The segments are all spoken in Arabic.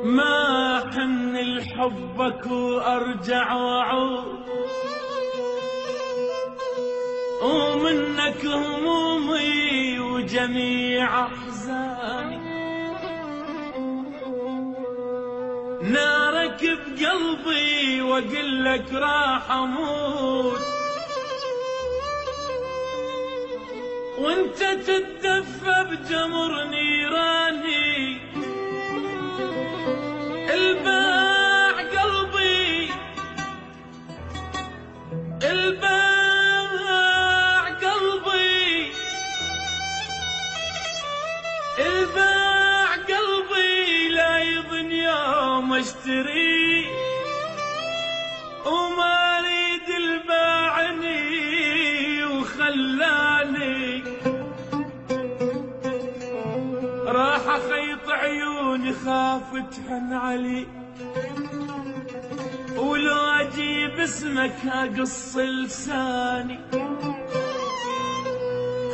ما حن لحبك وارجع واعود، ومنك همومي وجميع احزاني، نارك بقلبي واقول لك راح اموت، وانت تتدفى بجمر نيراني. الباع قلبي الباع قلبي الباع قلبي لا يظن يوم اشتري، وما اريد الباعني وخلاني راح اخيط عيوني خاف تحن علي، ولو اجيب اسمك اقص لساني.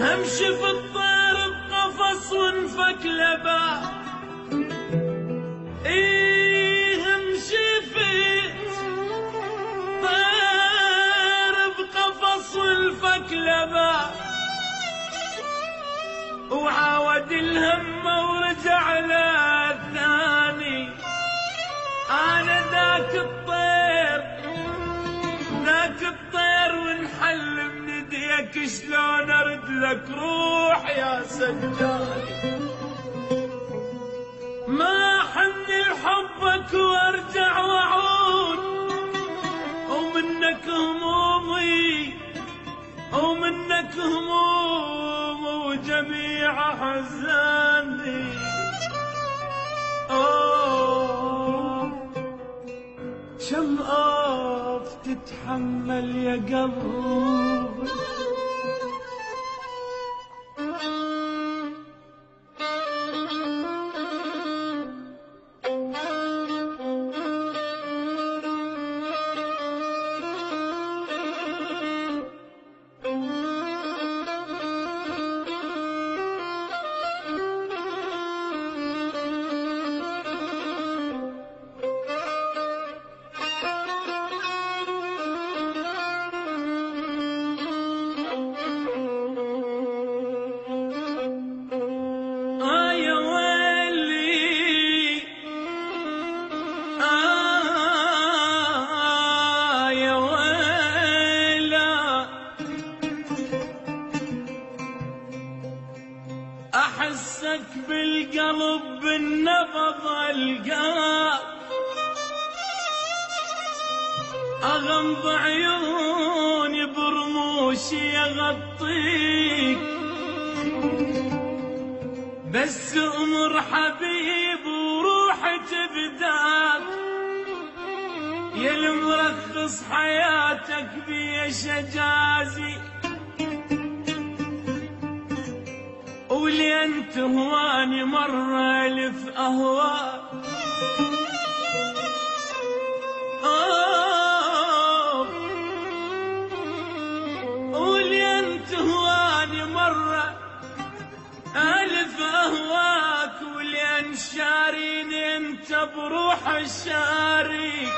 همشي في الطير بقفص وانفك لباب، همشي في طير بقفص وانفك لباب، وعاود الهم ورجع له الثاني. انا ذاك الطير ونحل من ايديك، شلون ارد لك روح يا سجاني. ما حن لحبك وارجع واعود، ومنك همومي ومنك هموم وجميع احزاني. كم تتحمل يا قلبي، احسك بالقلب بالنبض القاه، اغمض عيوني برموشي اغطيك، بس امر حبيب وروحي تبداك، يا المرخص حياتك بيش اجازي، ولين تهواني مرة الف اهواك. ولين تهواني مرة الف اهواك، ولين شاريني انت بروح الشاريك.